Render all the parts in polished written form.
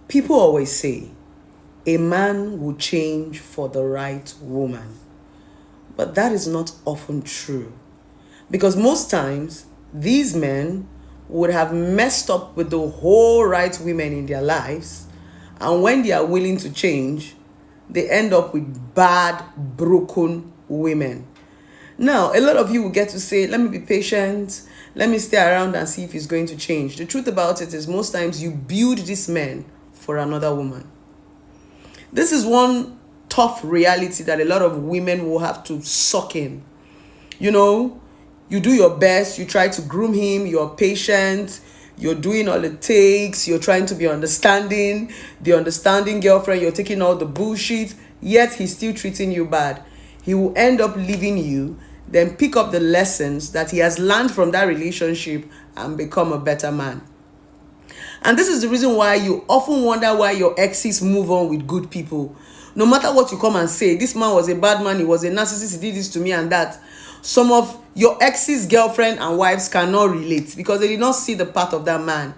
People always say a man will change for the right woman. But that is not often true. Because most times, these men would have messed up with the whole right women in their lives. And when they are willing to change, they end up with bad, broken women. Now, a lot of you will get to say, let me be patient. Let me stay around and see if he's going to change. The truth about it is most times you build this man for another woman. This is one tough reality that a lot of women will have to suck in. You know, you do your best, you try to groom him, you're patient, you're doing all it takes, you're trying to be understanding, the understanding girlfriend, you're taking all the bullshit, yet he's still treating you bad. He will end up leaving you, then pick up the lessons that he has learned from that relationship and become a better man. And this is the reason why you often wonder why your exes move on with good people. No matter what you come and say, this man was a bad man, he was a narcissist, he did this to me and that. Some of your ex's girlfriend and wives cannot relate because they did not see the part of that man.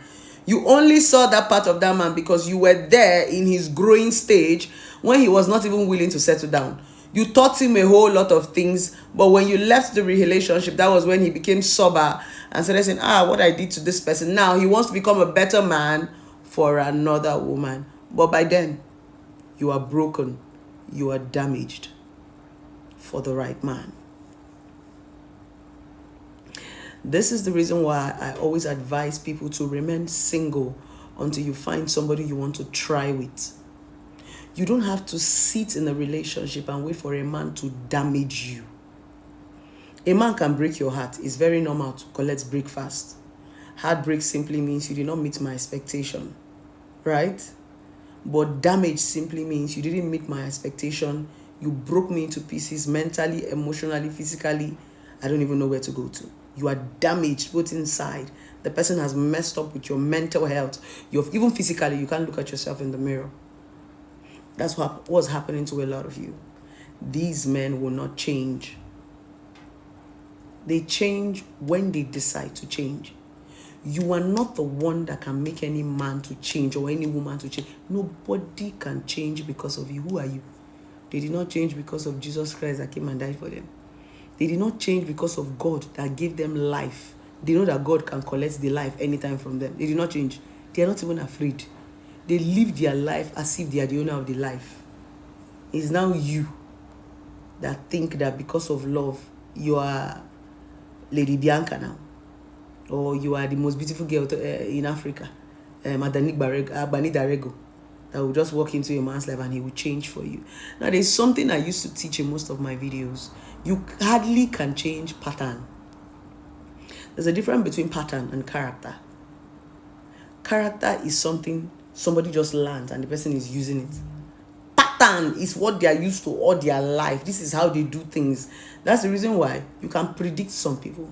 You only saw that part of that man because you were there in his growing stage when he was not even willing to settle down. You taught him a whole lot of things, but when you left the relationship, that was when he became sober and started saying, what I did to this person. Now he wants to become a better man for another woman. But by then, you are broken. You are damaged for the right man. This is the reason why I always advise people to remain single until you find somebody you want to try with. You don't have to sit in a relationship and wait for a man to damage you. A man can break your heart. It's very normal to collect breakfast. Heartbreak simply means you did not meet my expectation, right? But damage simply means you didn't meet my expectation. You broke me into pieces mentally, emotionally, physically. I don't even know where to go to. You are damaged both inside. The person has messed up with your mental health. Even physically, you can't look at yourself in the mirror. That's what's happening to a lot of you. These men will not change. They change when they decide to change. You are not the one that can make any man to change or any woman to change. Nobody can change because of you. Who are you? They did not change because of Jesus Christ that came and died for them. They did not change because of God that gave them life. They know that God can collect the life anytime from them. They did not change. They are not even afraid. They live their life as if they are the owner of the life. It's now you that think that because of love, you are Lady Bianca now. Or you are the most beautiful girl in Africa. Bani Darego. That will just walk into a man's life and he will change for you. Now, there's something I used to teach in most of my videos. You hardly can change pattern. There's a difference between pattern and character. Character is something somebody just learned and the person is using it. Pattern is what they are used to all their life. This is how they do things. That's the reason why you can predict some people.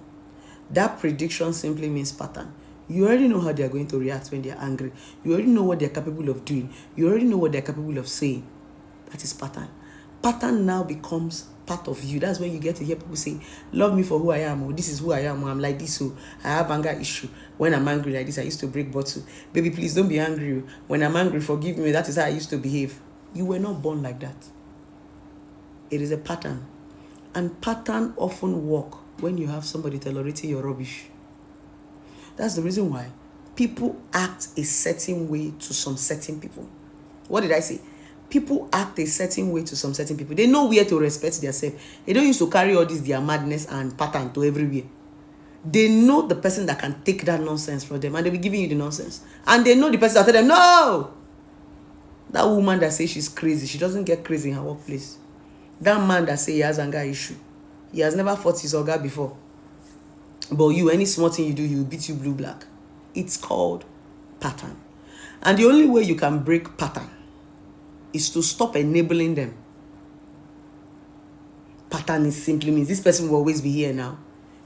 That prediction simply means pattern. You already know how they are going to react when they are angry. You already know what they are capable of doing. You already know what they are capable of saying. That is pattern. Pattern now becomes part of you. That's when you get to hear people say, love me for who I am, or this is who I am, or I'm like this, so I have anger issue. When I'm angry like this, I used to break bottle. Baby, please don't be angry. When I'm angry, forgive me. That is how I used to behave. You were not born like that. It is a pattern. And pattern often work when you have somebody tolerating your rubbish. That's the reason why people act a certain way to some certain people. What did I say? People act a certain way to some certain people. They know where to respect themselves. They don't used to carry all this their madness and pattern to everywhere. They know the person that can take that nonsense from them and they'll be giving you the nonsense. And they know the person that tell them, no! That woman that says she's crazy, she doesn't get crazy in her workplace. That man that says he has anger issue, he has never fought his organ before. But you, any small thing you do, he will beat you blue black. It's called pattern. And the only way you can break pattern is to stop enabling them. Pattern is simply means this person will always be here now.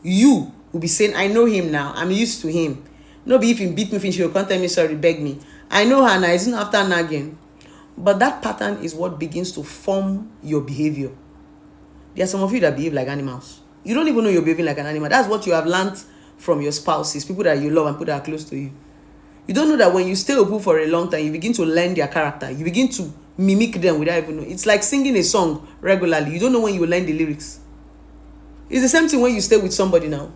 You will be saying, I know him now. I'm used to him. No be if he beat me, finish, he'll come tell me sorry, beg me. I know her now. It's not after nagging. But that pattern is what begins to form your behavior. There are some of you that behave like animals. You don't even know you're behaving like an animal. That's what you have learned from your spouses, people that you love and people that are close to you. You don't know that when you stay with people for a long time, you begin to learn their character. You begin to mimic them without even knowing. It's like singing a song regularly. You don't know when you learn the lyrics. It's the same thing when you stay with somebody now.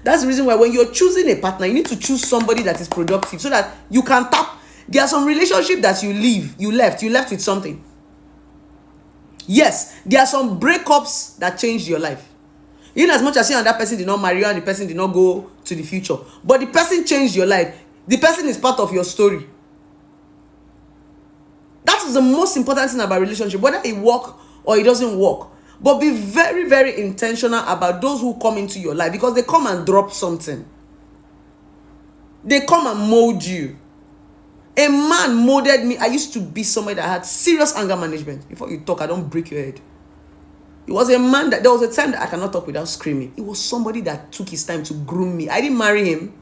That's the reason why when you're choosing a partner, you need to choose somebody that is productive so that you can tap. There are some relationships that you left with something. Yes, there are some breakups that changed your life. In as much as you and that person did not marry you and the person did not go to the future, but the person changed your life. The person is part of your story. That is the most important thing about relationship, whether it works or it doesn't work. But be very, very intentional about those who come into your life, because they come and drop something. They come and mold you. A man molded me. I used to be somebody that had serious anger management. Before you talk, I don't break your head. It was a man that, there was a time that I cannot talk without screaming. It was somebody that took his time to groom me. I didn't marry him,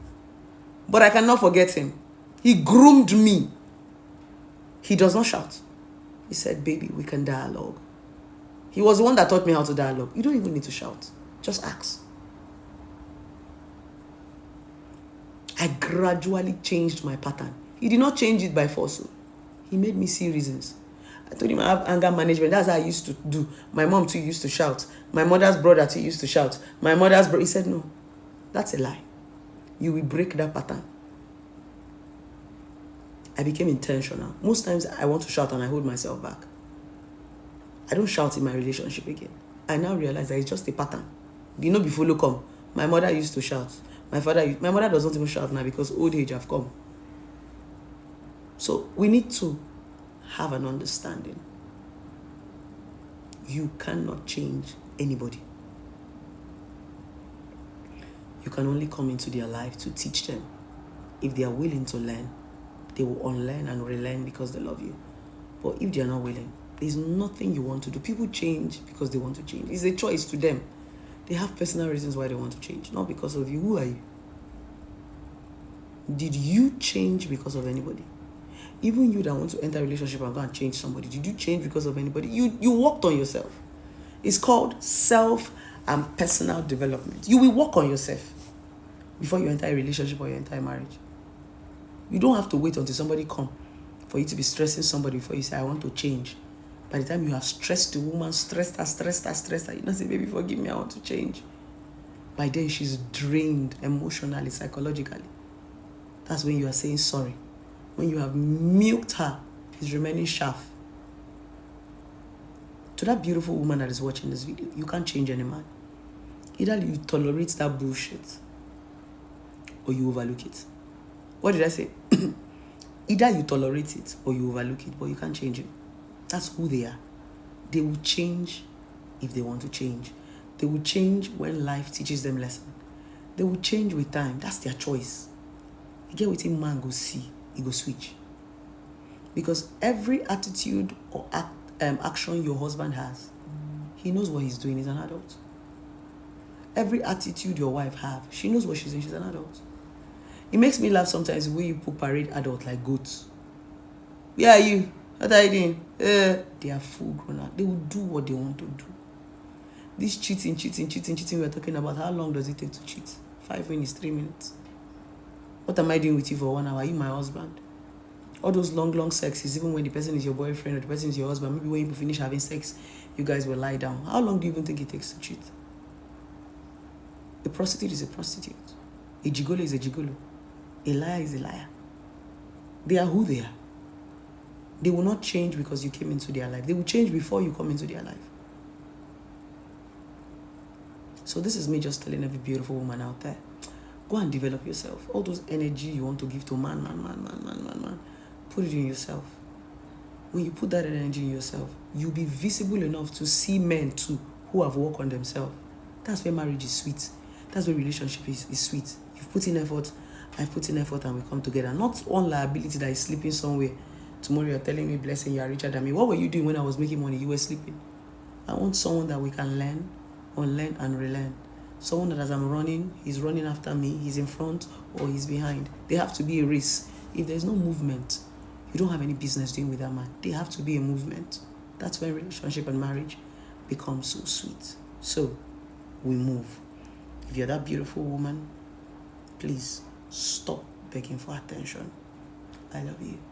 but I cannot forget him. He groomed me. He does not shout. He said, baby, we can dialogue. He was the one that taught me how to dialogue. You don't even need to shout. Just ask. I gradually changed my pattern. He did not change it by force. He made me see reasons. I told him I have anger management. That's how I used to do. My mom too used to shout. My mother's brother too used to shout. My mother's brother. He said, no, that's a lie. You will break that pattern. I became intentional. Most times I want to shout and I hold myself back. I don't shout in my relationship again. I now realize that it's just a pattern. You know, before you come, my mother used to shout. My mother does not even shout now because old age have come. So we need to have an understanding. You cannot change anybody. You can only come into their life to teach them. If they are willing to learn, they will unlearn and relearn because they love you. But if they are not willing, there's nothing you want to do. People change because they want to change. It's a choice to them. They have personal reasons why they want to change, not because of you. Who are you? Did you change because of anybody? Even you that want to enter a relationship and go and change somebody, did you change because of anybody? You worked on yourself. It's called self and personal development. You will work on yourself before you enter a relationship or you enter a marriage. You don't have to wait until somebody come for you to be stressing somebody before you say, I want to change. By the time you have stressed the woman, stressed her, you don't say, baby, forgive me, I want to change. By then, she's drained emotionally, psychologically. That's when you are saying sorry. When you have milked her, she's remaining sharp. To that beautiful woman that is watching this video, you can't change any man. Either you tolerate that bullshit or you overlook it. What did I say? Either you tolerate it or you overlook it, but you can't change it. That's who they are. They will change if they want to change. They will change when life teaches them lesson. They will change with time. That's their choice. You get what man go see, he go switch. Because every attitude or action your husband has, he knows what he's doing. He's an adult. Every attitude your wife have, she knows what she's doing. She's an adult. It makes me laugh sometimes the way you put parade adult like goats. Where are you? What are you doing? They are full grown up. They will do what they want to do. This cheating we're talking about, how long does it take to cheat? 5 minutes, 3 minutes. What am I doing with you for 1 hour? Are you my husband? All those long sexes, even when the person is your boyfriend or the person is your husband, maybe when you finish having sex, you guys will lie down. How long do you even think it takes to cheat? A prostitute is a prostitute. A gigolo is a gigolo. A liar is a liar. They are who they are. They will not change because you came into their life. They will change before you come into their life. So this is me just telling every beautiful woman out there, go and develop yourself. All those energy you want to give to man, put it in yourself. When you put that energy in yourself, you'll be visible enough to see men too who have worked on themselves. That's where marriage is sweet. That's where relationship is sweet. You've put in effort, I've put in effort, and we come together. Not one liability that is sleeping somewhere. Tomorrow you're telling me, blessing, you are richer than me. What were you doing when I was making money? You were sleeping. I want someone that we can learn, unlearn, and relearn. Someone that as I'm running, he's running after me, he's in front or he's behind. They have to be a race. If there's no movement, you don't have any business doing with that man. They have to be a movement. That's when relationship and marriage becomes so sweet. So, we move. If you're that beautiful woman, please stop begging for attention. I love you.